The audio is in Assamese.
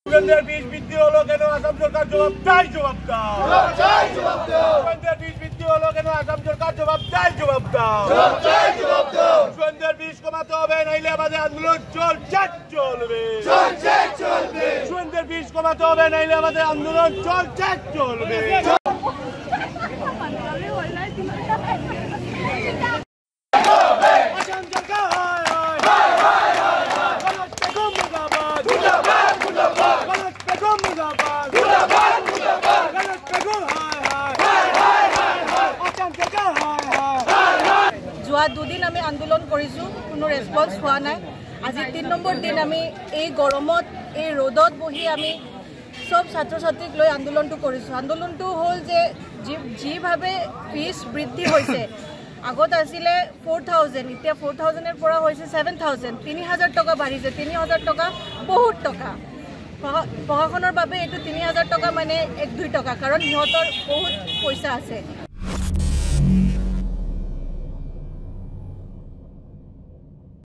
সুগন্ধের বীজ বৃদ্ধি হলো কেন আসাম সরকার জবাব চাই জবাব দাও সুগন্ধের বীজ বৃদ্ধি হলো কেন আসাম সরকার জবাব চাই জবাব দাও সুগন্ধের বীজ কমাতে হবে নাইলে আমাদের আন্দোলন চলবে সুগন্ধের বীজ কমাতে হবে নাইলে আমাদের আন্দোলন চলবে যোৱা দুদিন আমি আন্দোলন কৰিছোঁ, কোনো ৰেছপন্স হোৱা নাই। আজি ৩ নম্বৰ দিন আমি এই গৰমত এই ৰ'দত বহি আমি সব ছাত্ৰ ছাত্ৰীক লৈ আন্দোলনটো কৰিছোঁ। আন্দোলনটো হ'ল যে যিভাৱে ফিজ বৃদ্ধি হৈছে, আগত আছিলে 4000, এতিয়া 4000ৰ পৰা হৈছে 7000, 3000 টকা বাঢ়িছে। 3000 টকা বহুত টকা। প্ৰশাসনৰ বাবে এইটো 3000 টকা মানে 1-2 টকা, কাৰণ সিহঁতৰ বহুত পইচা আছে।